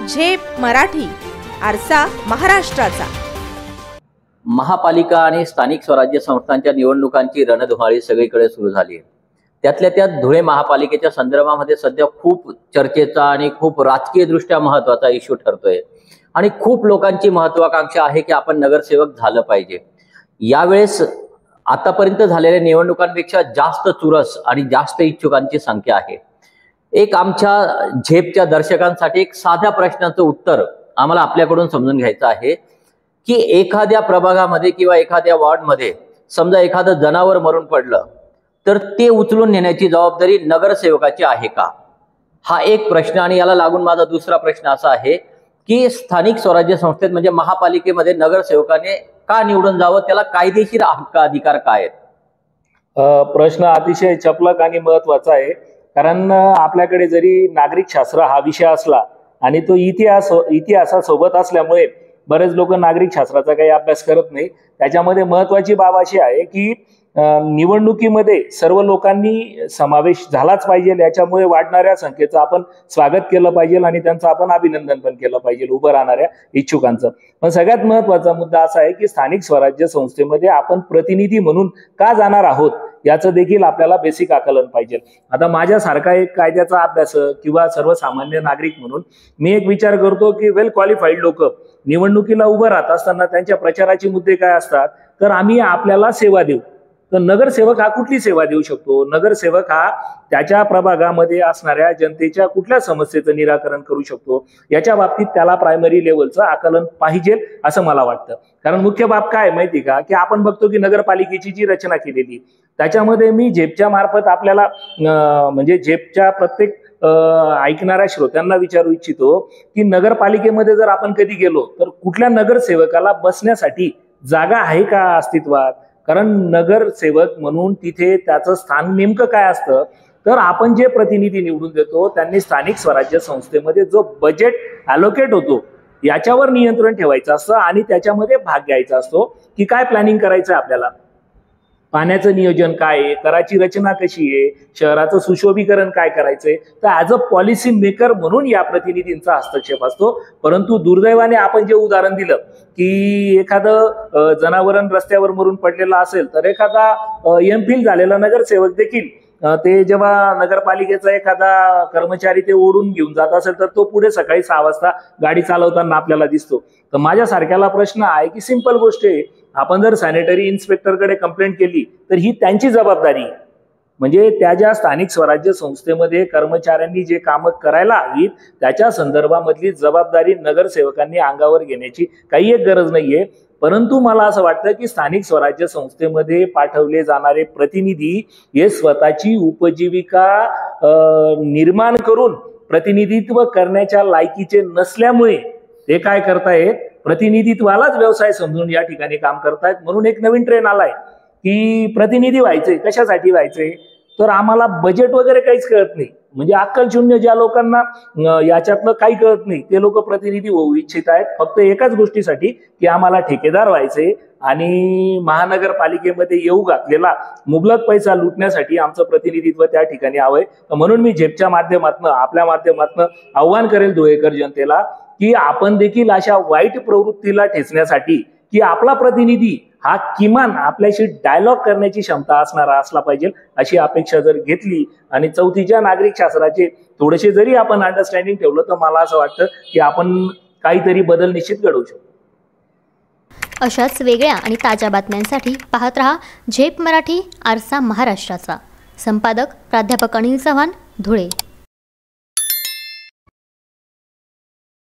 झेप मराठी, आरसा महाराष्ट्राचा। महापालिका आणि स्थानिक स्वराज्य संस्थांच्या निवडणुकांची रणधुमाळी सगळीकडे सुरू झाली आहे। त्यातल्या त्यात धुळे महापालिकेच्या संदर्भामध्ये सध्या खूप चर्चेचा आणि खूप राजकीय दृष्ट्या महत्त्वाचा इश्यू ठरतोय आणि खूप लोकांची महत्त्वाकांक्षा आहे की आपण नगरसेवक झालं पाहिजे। यावेळेस आतापर्यंत झालेल्या निवडणुकांपेक्षा जास्त चुरस आणि जास्त इच्छुकांची संख्या आहे। एक आमच्या झेपच्या दर्शकांसाठी एक साध्या प्रश्नाचं उत्तर आम्हाला आपल्याकडून समजून घ्यायचं आहे की एखाद्या प्रभागामध्ये किंवा एखाद्या वॉर्डमध्ये समजा एखादं जनावर मरून पडलं तर ते उचलून नेण्याची जबाबदारी नगरसेवकाची आहे का? हा एक प्रश्न। आणि याला लागून माझा दुसरा प्रश्न असा आहे की स्थानिक स्वराज्य संस्थेत म्हणजे महापालिकेमध्ये नगरसेवकाने का निवडून जावं, त्याला कायदेशीर हक्क अधिकार काय आहेत? प्रश्न अतिशय चपलक आणि महत्त्वाचा आहे। कारण आपल्याकडे जरी नागरिक शास्त्र हा विषय असला आणि तो इतिहासासोबत असल्यामुळे बरेच लोक नागरिक शास्त्राचा काही अभ्यास करत नाही। त्याच्यामध्ये महत्त्वाची बाब अशी आहे की निवडणुकीमध्ये सर्व लोकांनी समावेश झालाच पाहिजे। याच्यामुळे वाढणाऱ्या संख्येचं आपण स्वागत केलं पाहिजे आणि त्यांचं आपण अभिनंदन पण केलं पाहिजे, उभं राहणाऱ्या इच्छुकांचं। पण सगळ्यात महत्त्वाचा मुद्दा असा आहे की स्थानिक स्वराज्य संस्थेमध्ये आपण प्रतिनिधी म्हणून का जाणार आहोत याचं देखील आपल्याला बेसिक आकलन पाहिजे। आता माझ्यासारखा एक कायद्याचा अभ्यासक किंवा सर्वसामान्य नागरिक म्हणून मी एक विचार करतो की वेल क्वालिफाईड लोक निवडणुकीला उभं राहत असताना त्यांच्या प्रचाराचे मुद्दे काय असतात, तर आम्ही आपल्याला सेवा देऊ। तर नगरसेवक हा कुठली सेवा देऊ शकतो? नगरसेवक हा त्याच्या प्रभागामध्ये असणाऱ्या जनतेच्या कुठल्या समस्येचं निराकरण करू शकतो याच्या बाबतीत त्याला प्रायमरी लेवलचं आकलन पाहिजे असं मला वाटतं। कारण मुख्य बाब काय माहिती का, की आपण बघतो की नगरपालिकेची जी रचना केलेली त्याच्यामध्ये मी झेपच्या मार्फत आपल्याला म्हणजे झेपच्या प्रत्येक ऐकणाऱ्या श्रोत्यांना विचारू इच्छितो की नगरपालिकेमध्ये जर आपण कधी गेलो तर कुठल्या नगरसेवकाला बसण्यासाठी जागा आहे का अस्तित्वात? कारण नगरसेवक म्हणून तिथे त्याचं स्थान नेमकं काय असतं, तर आपण जे प्रतिनिधी निवडून देतो त्यांनी स्थानिक स्वराज्य संस्थेमध्ये जो बजेट अलोकेट होतो याच्यावर नियंत्रण ठेवायचं असतं आणि त्याच्यामध्ये भाग घ्यायचा असतो की काय प्लॅनिंग करायचं आपल्याला, पाण्याचं नियोजन काय आहे, कराची रचना कशी आहे, शहराचं सुशोभीकरण काय करायचंय। तर ॲज अ पॉलिसी मेकर म्हणून या प्रतिनिधींचा हस्तक्षेप असतो। परंतु दुर्दैवाने आपण जे उदाहरण दिलं की एखादं जनावरण रस्त्यावर मरून पडलेलं असेल तर एखादा एमफिल झालेला नगरसेवक देखील ते जेव्हा नगरपालिकेचा एखादा कर्मचारी ते ओढून घेऊन जात असेल तर तो पुढे सकाळी 6 वाजता गाडी चालवताना आपल्याला दिसतो। तर माझ्यासारख्याला प्रश्न आहे की सिंपल गोष्ट आहे, आपण जर सॅनिटरी इन्स्पेक्टरकडे कंप्लेंट केली तर ही त्यांची जबाबदारी आहे। म्हणजे त्या ज्या स्थानिक स्वराज्य संस्थेमध्ये कर्मचाऱ्यांनी जे कामं करायला हवीत त्याच्या संदर्भामधली जबाबदारी नगरसेवकांनी अंगावर घेण्याची काही एक गरज नाहीये। परंतु मला असं वाटतं की स्थानिक स्वराज्य संस्थेमध्ये पाठवले जाणारे प्रतिनिधी हे स्वतःची उपजीविका निर्माण करून प्रतिनिधित्व करण्याच्या लायकीचे नसल्यामुळे ते काय करतायत, प्रतिनिधित्वालाच व्यवसाय समजून या ठिकाणी काम करतायत। म्हणून एक नवीन ट्रेंड आलाय की प्रतिनिधी व्हायचे, कशासाठी व्हायचे, तर आम्हाला बजेट वगैरे काहीच कळत नाही। म्हणजे अक्कल शून्य ज्या लोकांना याच्यातलं काही कळत नाही ते लोक प्रतिनिधी होऊ इच्छित आहेत फक्त एकाच गोष्टीसाठी की आम्हाला ठेकेदार व्हायचे आणि महानगरपालिकेमध्ये येऊ घातलेला मुबलक पैसा लुटण्यासाठी आमचं प्रतिनिधित्व त्या ठिकाणी हवंय। म्हणून मी झेपच्या माध्यमातून आपल्या माध्यमातून आव्हान करेल धुळेकर जनतेला की आपण देखील अशा वाईट प्रवृत्तीला ठेचण्यासाठी की आपला प्रतिनिधी हा किमान आपल्याशी डायलॉग करण्याची क्षमता असणारा असला पाहिजे अशी अपेक्षा जर घेतली आणि चौथीच्या नागरिक शास्त्राचे थोडेसे जरी आपण अंडरस्टँडिंग ठेवलं तर मला असं वाटतं की आपण काहीतरी बदल निश्चित घडवू शकतो। अशाच वेगळ्या आणि ताज्या बातम्यांसाठी पाहत रहा झेप मराठी, आरसा महाराष्ट्राचा। संपादक प्राध्यापक अनिल चव्हाण, धुळे।